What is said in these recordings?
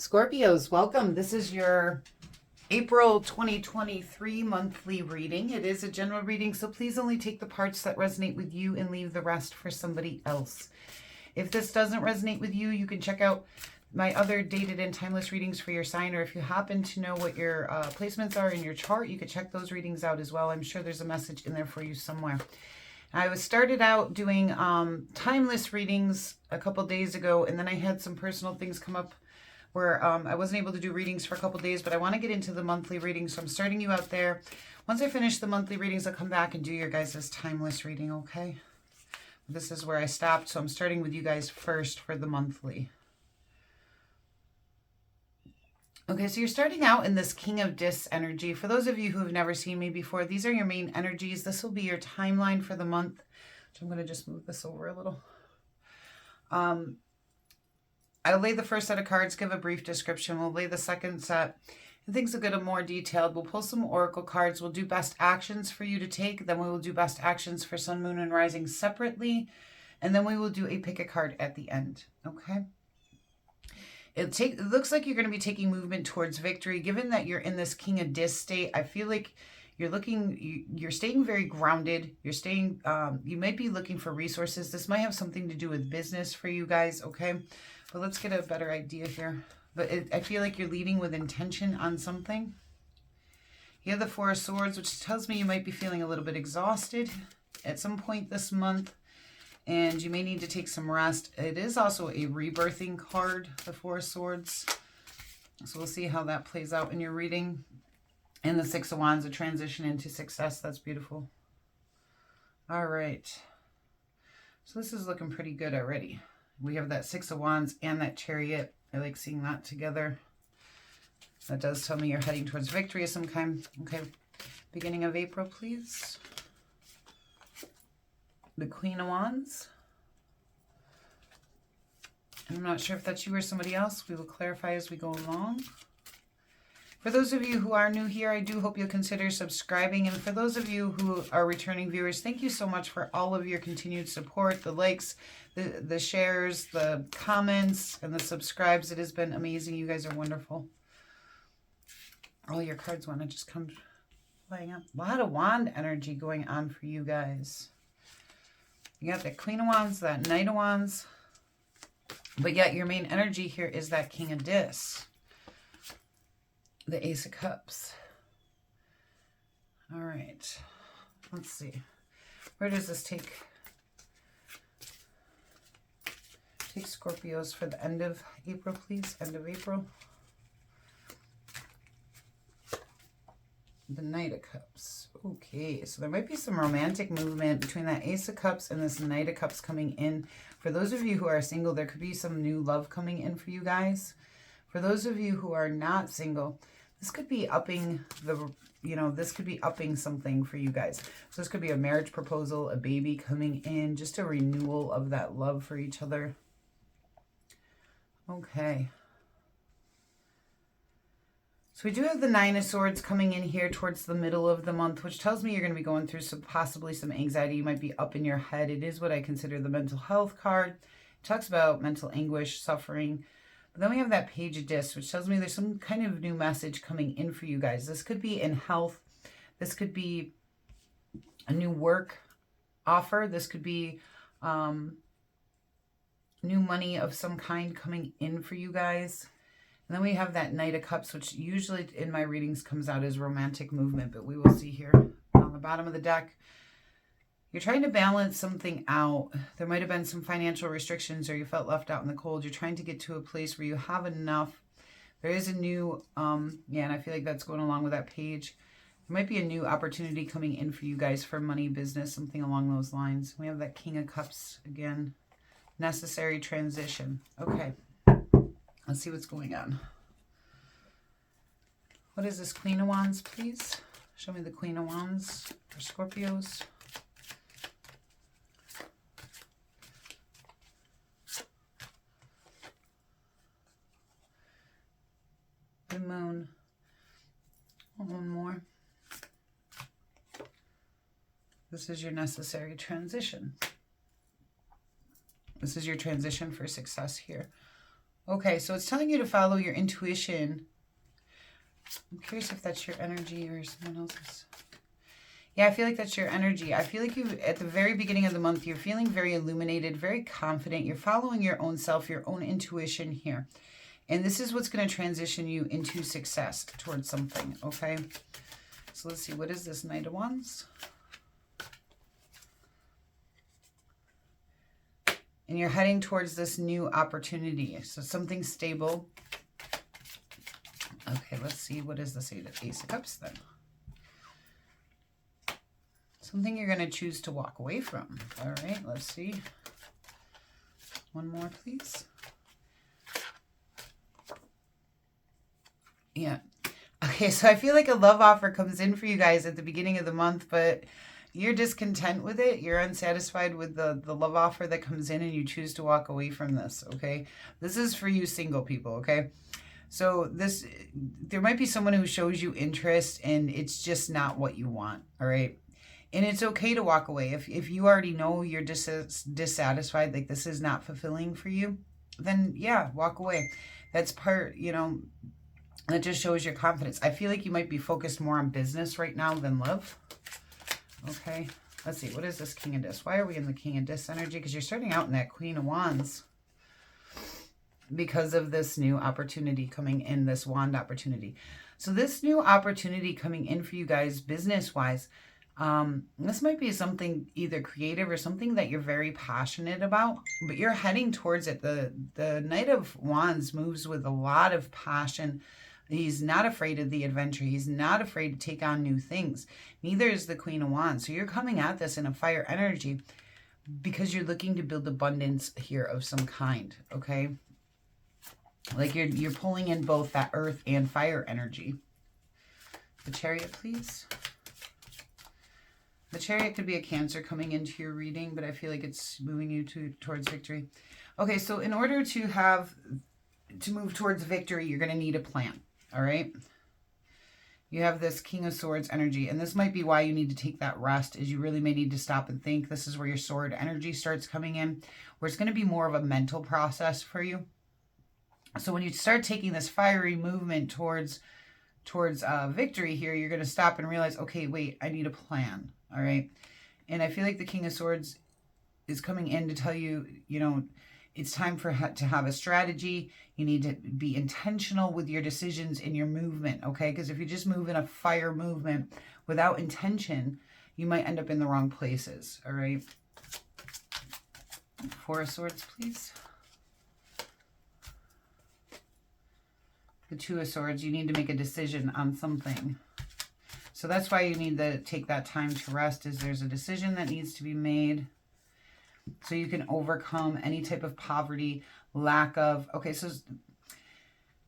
Scorpios, welcome. This is your April 2023 monthly reading. It is a general reading, so please only take the parts that resonate with you and leave the rest for somebody else. If this doesn't resonate with you, you can check out my other dated and timeless readings for your sign, or if you happen to know what your placements are in your chart, you could check those readings out as well. I'm sure there's a message in there for you somewhere. I started out doing timeless readings a couple days ago, and then I had some personal things come up where I wasn't able to do readings for a couple days, but I want to get into the monthly readings, so I'm starting you out there. Once I finish the monthly readings, I'll come back and do your guys' timeless reading, okay? This is where I stopped, so I'm starting with you guys first for the monthly. Okay, so you're starting out in this King of Discs energy. For those of you who have never seen me before, these are your main energies. This will be your timeline for the month. So I'm going to just move this over a little. I'll lay the first set of cards, give a brief description. We'll lay the second set, and things will get more detailed. We'll pull some oracle cards. We'll do best actions for you to take. Then we will do best actions for sun, moon, and rising separately. And then we will do a pick a card at the end, okay? It looks like you're going to be taking movement towards victory. Given that you're in this King of Discs state, I feel like you're staying very grounded. You're staying, you might be looking for resources. This might have something to do with business for you guys, okay? But let's get a better idea here. But I feel like you're leading with intention on something. You have the Four of Swords, which tells me you might be feeling a little bit exhausted at some point this month. And you may need to take some rest. It is also a rebirthing card, the Four of Swords. So we'll see how that plays out in your reading. And the Six of Wands, a transition into success. That's beautiful. All right. So this is looking pretty good already. We have that Six of Wands and that Chariot. I like seeing that together. That does tell me you're heading towards victory of some kind. Okay. Beginning of April, please. The Queen of Wands. And I'm not sure if that's you or somebody else. We will clarify as we go along. For those of you who are new here, I do hope you'll consider subscribing. And for those of you who are returning viewers, thank you so much for all of your continued support, the likes, the shares, the comments, and the subscribes. It has been amazing. You guys are wonderful. All your cards want to just come flying up. A lot of wand energy going on for you guys. You got that Queen of Wands, that Knight of Wands. But yet your main energy here is that King of Discs. The Ace of Cups. All right. Let's see. Where does this take Scorpios for the end of April, please? End of April. The Knight of Cups. Okay, so there might be some romantic movement between that Ace of Cups and this Knight of Cups coming in. For those of you who are single, there could be some new love coming in for you guys. For those of you who are not single, this could be upping this could be upping something for you guys. So this could be a marriage proposal, a baby coming in, just a renewal of that love for each other. Okay. So we do have the Nine of Swords coming in here towards the middle of the month, which tells me you're going to be going through possibly some anxiety. You might be up in your head. It is what I consider the mental health card. It talks about mental anguish, suffering. But then we have that Page of Discs, which tells me there's some kind of new message coming in for you guys. This could be in health. This could be a new work offer. This could be new money of some kind coming in for you guys. And then we have that Knight of Cups, which usually in my readings comes out as romantic movement, but we will see here on the bottom of the deck. You're trying to balance something out. There might have been some financial restrictions or you felt left out in the cold. You're trying to get to a place where you have enough. There is a new, and I feel like that's going along with that page. There might be a new opportunity coming in for you guys for money, business, something along those lines. We have that King of Cups again. Necessary transition. Okay. Let's see what's going on. What is this Queen of Wands, please? Show me the Queen of Wands for Scorpios. The Moon. One more. This is your necessary transition. This is your transition for success here. Okay, so it's telling you to follow your intuition. I'm curious if that's your energy or someone else's. Yeah, I feel like that's your energy. I feel like you, at the very beginning of the month, you're feeling very illuminated, very confident. You're following your own self, your own intuition here. And this is what's going to transition you into success towards something, okay? So let's see, what is this Knight of Wands? And you're heading towards this new opportunity. So something stable. Okay, let's see. What is the Ace of Cups then? Something you're going to choose to walk away from. All right, let's see. One more, please. Yeah. Okay, so I feel like a love offer comes in for you guys at the beginning of the month, but you're discontent with it. You're unsatisfied with the love offer that comes in and you choose to walk away from this, okay? This is for you single people, okay? So there might be someone who shows you interest and it's just not what you want, all right? And it's okay to walk away. If you already know you're dissatisfied, like this is not fulfilling for you, then yeah, walk away. That's part, you know, that just shows your confidence. I feel like you might be focused more on business right now than love. Okay, let's see. What is this King of Discs? Why are we in the King of Discs energy? Because you're starting out in that Queen of Wands because of this new opportunity coming in, this wand opportunity. So this new opportunity coming in for you guys business-wise, this might be something either creative or something that you're very passionate about, but you're heading towards it. The Knight of Wands moves with a lot of passion. He's not afraid of the adventure. He's not afraid to take on new things. Neither is the Queen of Wands. So you're coming at this in a fire energy because you're looking to build abundance here of some kind, okay? Like you're pulling in both that earth and fire energy. The Chariot, please. The Chariot could be a Cancer coming into your reading, but I feel like it's moving you towards victory. Okay, so in order to move towards victory, you're going to need a plan. All right. You have this King of Swords energy, and this might be why you need to take that rest, is you really may need to stop and think. This is where your sword energy starts coming in, where it's going to be more of a mental process for you. So when you start taking this fiery movement towards victory here, you're going to stop and realize, okay, wait, I need a plan. All right. And I feel like the King of Swords is coming in to tell you, you know, it's time to have a strategy. You need to be intentional with your decisions and your movement, okay? Because if you just move in a fire movement without intention, you might end up in the wrong places, all right? Four of Swords, please. The Two of Swords, you need to make a decision on something. So that's why you need to take that time to rest, is there's a decision that needs to be made. So you can overcome any type of poverty, lack of... Okay, so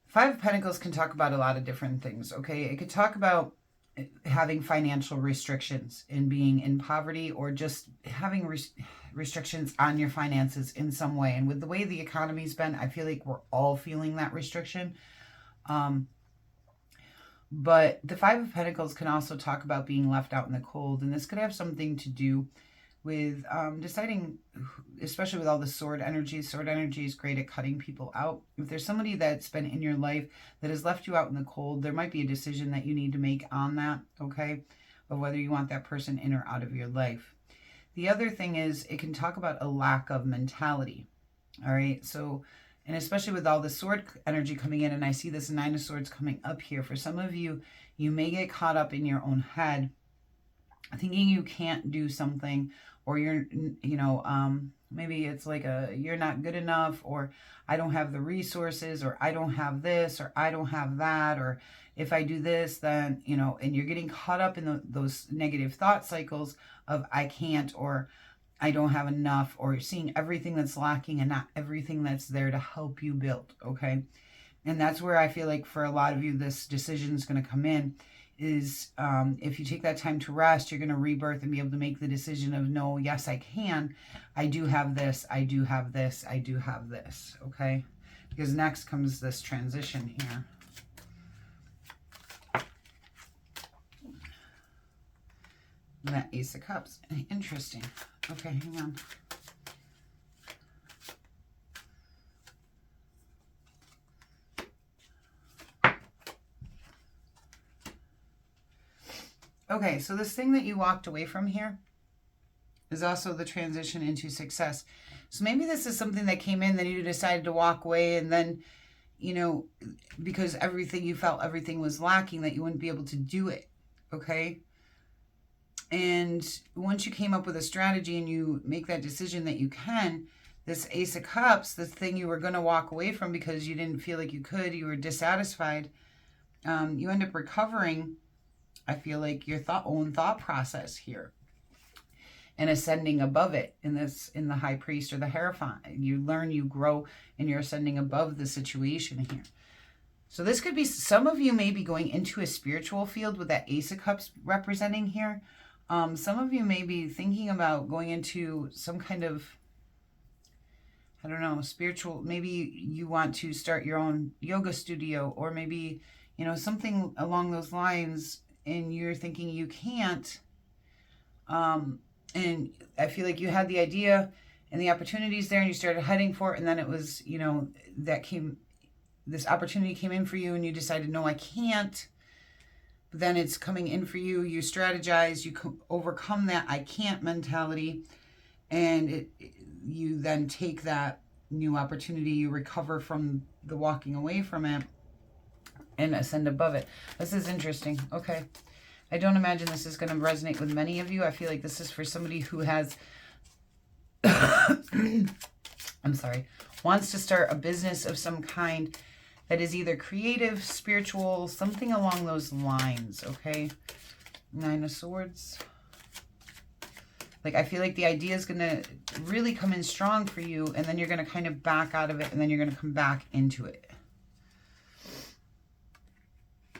Five of Pentacles can talk about a lot of different things, okay? It could talk about having financial restrictions and being in poverty, or just having restrictions on your finances in some way. And with the way the economy's been, I feel like we're all feeling that restriction. But the Five of Pentacles can also talk about being left out in the cold. And this could have something to do with deciding, especially with all the sword energy. Sword energy is great at cutting people out. If there's somebody that's been in your life that has left you out in the cold, there might be a decision that you need to make on that, okay? Of whether you want that person in or out of your life. The other thing is, it can talk about a lack of mentality, all right? So, and especially with all the sword energy coming in, and I see this Nine of Swords coming up here. For some of you, you may get caught up in your own head, thinking you can't do something, or you're, you know, maybe it's like you're not good enough, or I don't have the resources, or I don't have this, or I don't have that, or if I do this, then, you know, and you're getting caught up in those negative thought cycles of I can't, or I don't have enough, or seeing everything that's lacking and not everything that's there to help you build, okay? And that's where I feel like for a lot of you, this decision is going to come in, is if you take that time to rest, you're going to rebirth and be able to make the decision of, no, yes, I can. I do have this. I do have this. I do have this. Okay. Because next comes this transition here. And that Ace of Cups. Interesting. Okay, hang on. Okay, so this thing that you walked away from here is also the transition into success. So maybe this is something that came in, then you decided to walk away, and then, you know, because you felt everything was lacking, that you wouldn't be able to do it, okay? And once you came up with a strategy and you make that decision that you can, this Ace of Cups, this thing you were going to walk away from because you didn't feel like you could, you were dissatisfied, you end up recovering, I feel like, your own thought process here and ascending above it in the High Priest or the Hierophant. You learn, you grow, and you're ascending above the situation here. So this could be, some of you may be going into a spiritual field with that Ace of Cups representing here. Some of you may be thinking about going into some kind of, I don't know, spiritual, maybe you want to start your own yoga studio, or maybe, you know, something along those lines, and you're thinking you can't. And I feel like you had the idea and the opportunities there, and you started heading for it, and then it was, you know, this opportunity came in for you, and you decided, no, I can't. But then it's coming in for you, you strategize, you overcome that I can't mentality, and you then take that new opportunity, you recover from the walking away from it, and ascend above it. This is interesting. Okay. I don't imagine this is going to resonate with many of you. I feel like this is for somebody who has, I'm sorry, wants to start a business of some kind that is either creative, spiritual, something along those lines, okay? Nine of Swords. Like, I feel like the idea is going to really come in strong for you, and then you're going to kind of back out of it, and then you're going to come back into it.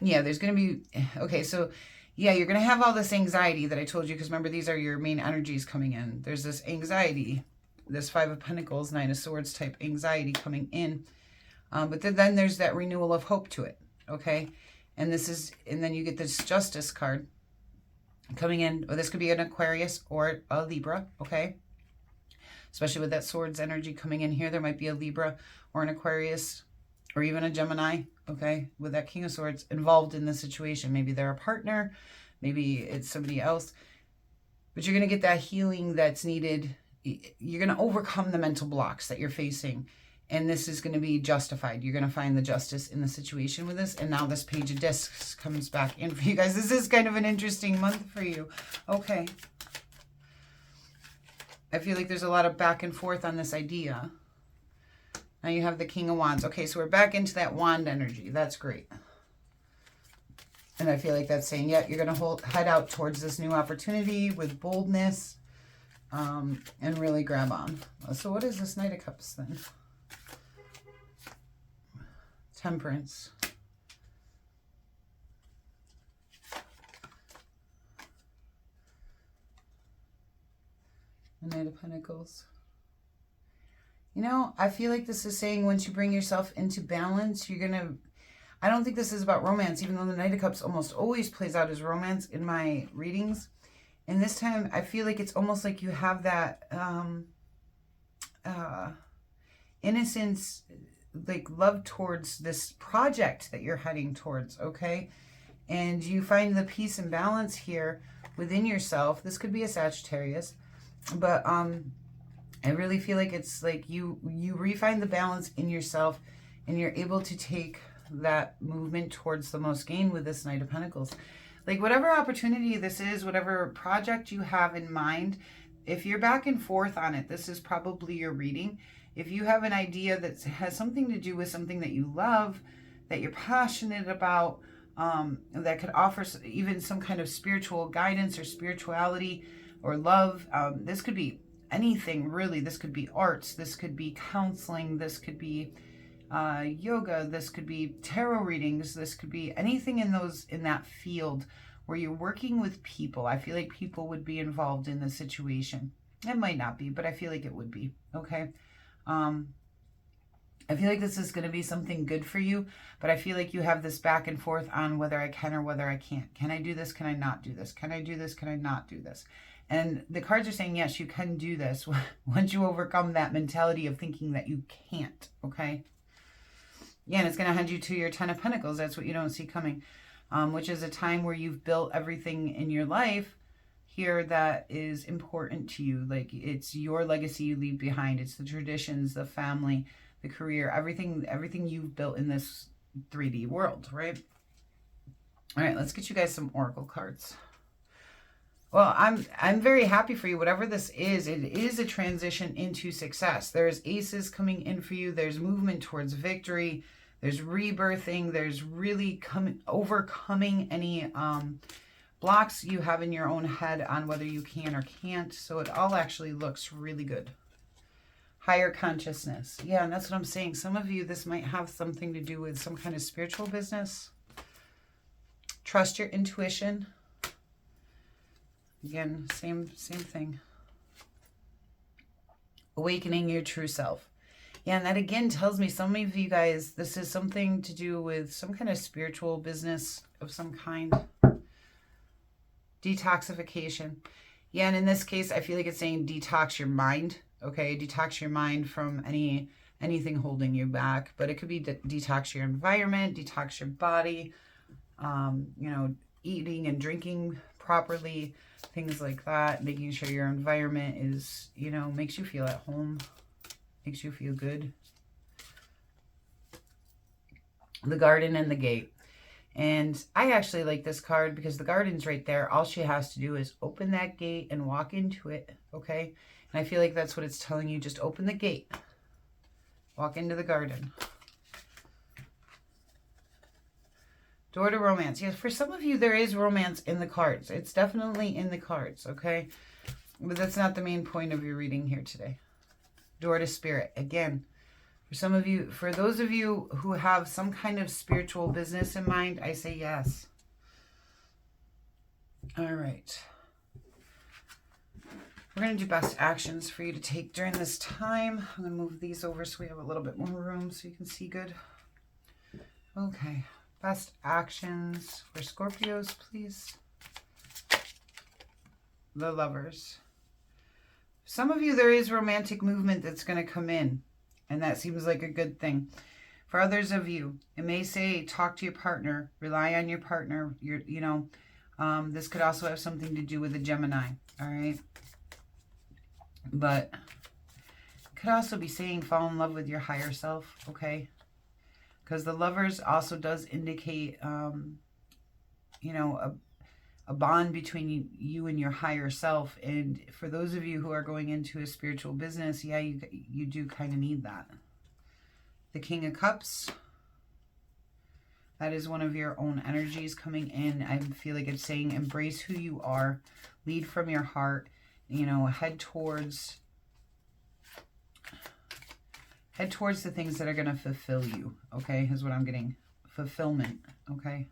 Yeah, there's going to be, okay, so yeah, you're going to have all this anxiety that I told you, because remember, these are your main energies coming in. There's this anxiety, this Five of Pentacles, Nine of Swords type anxiety coming in. But then there's that renewal of hope to it, okay? And then you get this Justice card coming in, or this could be an Aquarius or a Libra, okay? Especially with that Swords energy coming in here, there might be a Libra or an Aquarius or even a Gemini, okay, with that King of Swords involved in the situation. Maybe they're a partner, maybe it's somebody else, but you're going to get that healing that's needed. You're going to overcome the mental blocks that you're facing, and this is going to be justified. You're going to find the justice in the situation with this, and now this Page of Discs comes back in for you guys. This is kind of an interesting month for you. Okay. I feel like there's a lot of back and forth on this idea. Now you have the King of Wands. Okay, so we're back into that wand energy. That's great. And I feel like that's saying, yeah, you're going to head out towards this new opportunity with boldness, and really grab on. So what is this Knight of Cups then? Temperance. The Knight of Pentacles. You know, I feel like this is saying once you bring yourself into balance, you're going to, I don't think this is about romance, even though the Knight of Cups almost always plays out as romance in my readings. And this time, I feel like it's almost like you have that innocence, like love towards this project that you're heading towards, okay? And you find the peace and balance here within yourself. This could be a Sagittarius, but I really feel like it's like you refine the balance in yourself, and you're able to take that movement towards the most gain with this Knight of Pentacles. Like whatever opportunity this is, whatever project you have in mind, if you're back and forth on it, this is probably your reading. If you have an idea that has something to do with something that you love, that you're passionate about, that could offer even some kind of spiritual guidance or spirituality or love, this could be anything really. This could be arts, this could be counseling, this could be yoga, this could be tarot readings, this could be anything in that field where you're working with people. I feel like people would be involved in the situation. It might not be, but I feel like it would be, okay? I feel like this is going to be something good for you, but I feel like you have this back and forth on whether I can or whether I can't. Can I do this? Can I not do this? Can I do this? Can I not do this? And the cards are saying, yes, you can do this once you overcome that mentality of thinking that you can't, okay? Yeah, and it's going to head you to your Ten of Pentacles. That's what you don't see coming. which is a time where you've built everything in your life here that is important to you. Like, it's your legacy you leave behind. It's the traditions, the family, the career, everything you've built in this 3D world, right? All right, let's get you guys some oracle cards. Well, I'm very happy for you. Whatever this is, it is a transition into success. There's aces coming in for you. There's movement towards victory. There's rebirthing. There's really overcoming any blocks you have in your own head on whether you can or can't. So it all actually looks really good. Higher consciousness. Yeah, and that's what I'm saying. Some of you, this might have something to do with some kind of spiritual business. Trust your intuition. Again, same thing. Awakening your true self. Yeah, and that again tells me some of you guys, this is something to do with some kind of spiritual business of some kind. Detoxification. Yeah, and in this case, I feel like it's saying detox your mind. Okay, detox your mind from anything holding you back. But it could be detox your environment, detox your body, you know, eating and drinking properly, things like that, making sure your environment is, you know, makes you feel at home, makes you feel good. The garden and the gate. And I actually like this card because the garden's right there. All she has to do is open that gate and walk into it, okay? And I feel like that's what it's telling you. Just open the gate. Walk into the garden. Door to romance. Yes, for some of you, there is romance in the cards. It's definitely in the cards, okay? But that's not the main point of your reading here today. Door to spirit. Again, for some of you, for those of you who have some kind of spiritual business in mind, I say yes. All right. We're going to do best actions for you to take during this time. I'm going to move these over so we have a little bit more room so you can see good. Okay. Best actions for Scorpios, please. The Lovers. Some of you, there is romantic movement that's going to come in, and that seems like a good thing. For others of you, it may say talk to your partner, rely on your partner. This could also have something to do with a Gemini, all right? But it could also be saying fall in love with your higher self, okay? Because the Lovers also does indicate, a bond between you and your higher self. And for those of you who are going into a spiritual business, yeah, you do kind of need that. The King of Cups. That is one of your own energies coming in. I feel like it's saying embrace who you are. Lead from your heart. Head towards the things that are going to fulfill you, okay, is what I'm getting. Fulfillment, okay?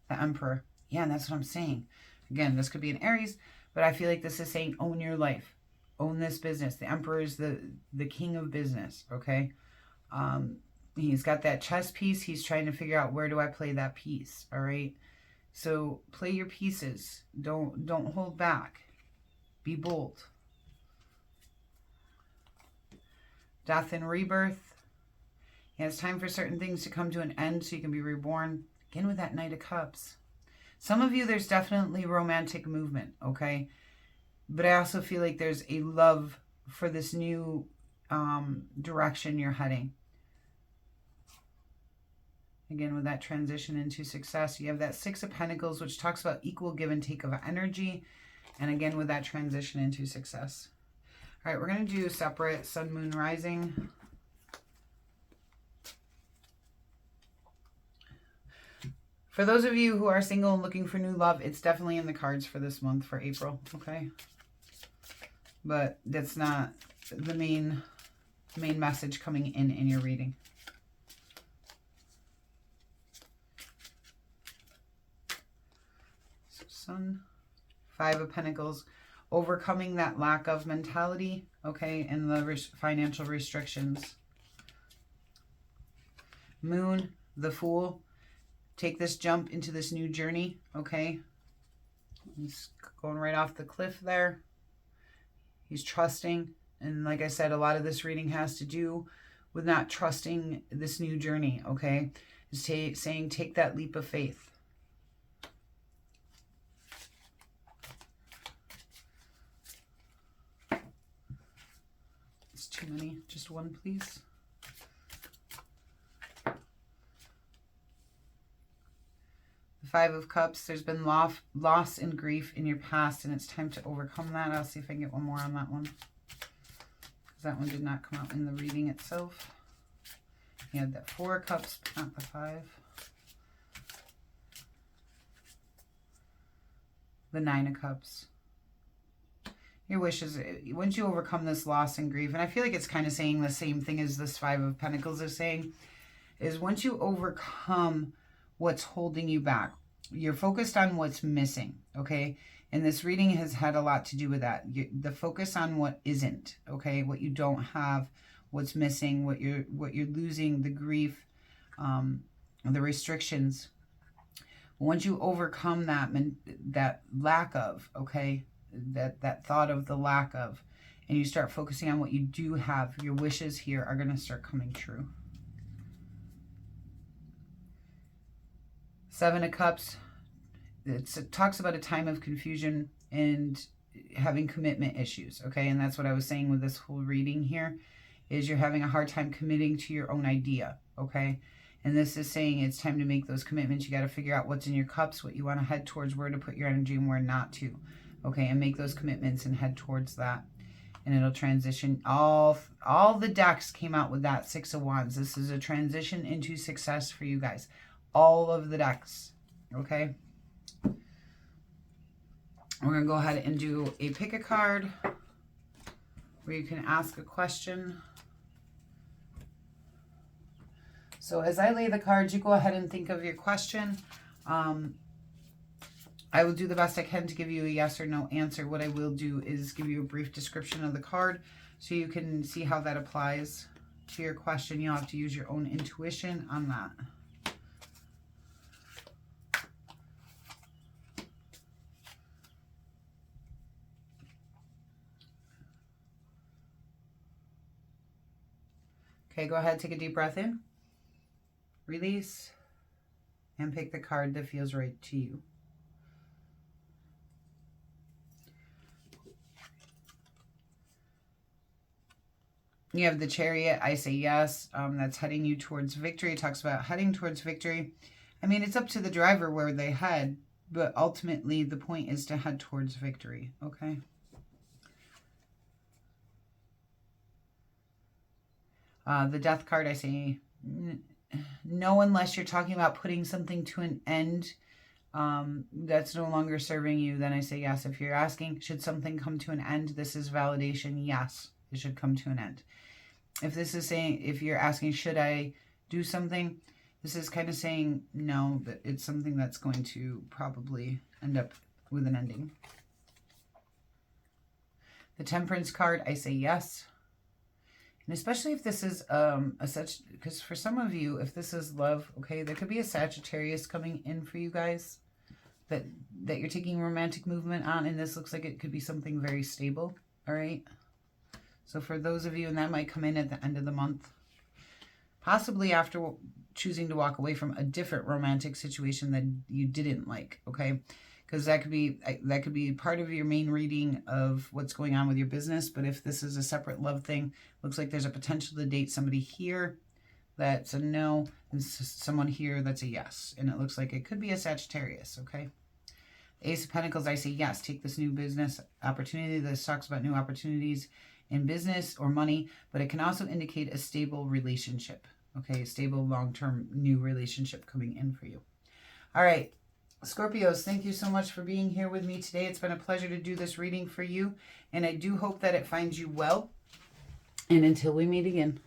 The Emperor. Yeah, and that's what I'm saying. Again, this could be an Aries, but I feel like this is saying own your life. Own this business. The Emperor is the king of business, okay? He's got that chess piece. He's trying to figure out, where do I play that piece, all right? So play your pieces. Don't hold back. Be bold. Death and rebirth. Yeah, it's time for certain things to come to an end so you can be reborn. Again with that Knight of Cups. Some of you, there's definitely romantic movement, okay? But I also feel like there's a love for this new direction you're heading. Again, with that transition into success, you have that Six of Pentacles, which talks about equal give and take of energy. And again, with that transition into success. All right, we're going to do separate Sun, Moon, Rising. For those of you who are single and looking for new love, it's definitely in the cards for this month, for April, okay? But that's not the main message coming in your reading. So Sun, Five of Pentacles. Overcoming that lack of mentality, okay, and the financial restrictions. Moon, the Fool. Take this jump into this new journey, okay? He's going right off the cliff there. He's trusting. And like I said, a lot of this reading has to do with not trusting this new journey, okay? It's saying take that leap of faith. too many. Just one, please. The Five of Cups. There's been loss and grief in your past, and it's time to overcome that. I'll see if I can get one more on that one, because that one did not come out in the reading itself. You had that Four of Cups, not the Five. The Nine of Cups. Your wishes, once you overcome this loss and grief, and I feel like it's kind of saying the same thing as this Five of Pentacles is saying, is once you overcome what's holding you back, you're focused on what's missing, okay? And this reading has had a lot to do with that. The focus on what isn't, okay? What you don't have, what's missing, what you're losing, the grief, the restrictions. Once you overcome that lack of, okay, that thought of the lack of, and you start focusing on what you do have, your wishes here are going to start coming true. Seven of Cups. It talks about a time of confusion and having commitment issues, okay? And that's what I was saying with this whole reading here, is you're having a hard time committing to your own idea, okay? And this is saying it's time to make those commitments. You got to figure out what's in your cups, what you want to head towards, where to put your energy and where not to, okay? And make those commitments and head towards that. And it'll transition. All the decks came out with that Six of Wands. This is a transition into success for you guys. All of the decks, okay? We're going to go ahead and do a pick a card where you can ask a question. So as I lay the cards, you go ahead and think of your question. I will do the best I can to give you a yes or no answer. What I will do is give you a brief description of the card so you can see how that applies to your question. You'll have to use your own intuition on that. Okay, go ahead, take a deep breath in, release, and pick the card that feels right to you. You have the Chariot. I say yes. That's heading you towards victory. It talks about heading towards victory. I mean, it's up to the driver where they head, but ultimately the point is to head towards victory, okay? The Death card, I say no, unless you're talking about putting something to an end that's no longer serving you, then I say yes. If you're asking, should something come to an end? This is validation. Yes, it should come to an end. If this is saying, if you're asking, should I do something? This is kind of saying no, that it's something that's going to probably end up with an ending. The Temperance card, I say yes. And especially if this is because for some of you, if this is love, okay, there could be a Sagittarius coming in for you guys that you're taking romantic movement on, and this looks like it could be something very stable, all right? So for those of you, and that might come in at the end of the month, possibly after choosing to walk away from a different romantic situation that you didn't like, okay? Because that could be part of your main reading of what's going on with your business. But if this is a separate love thing, looks like there's a potential to date somebody here that's a no, and someone here that's a yes. And it looks like it could be a Sagittarius, okay? Ace of Pentacles, I say yes. Take this new business opportunity. This talks about new opportunities in business or money, but it can also indicate a stable relationship, okay? A stable, long-term new relationship coming in for you. All right. Scorpios, thank you so much for being here with me today. It's been a pleasure to do this reading for you, and I do hope that it finds you well. And until we meet again.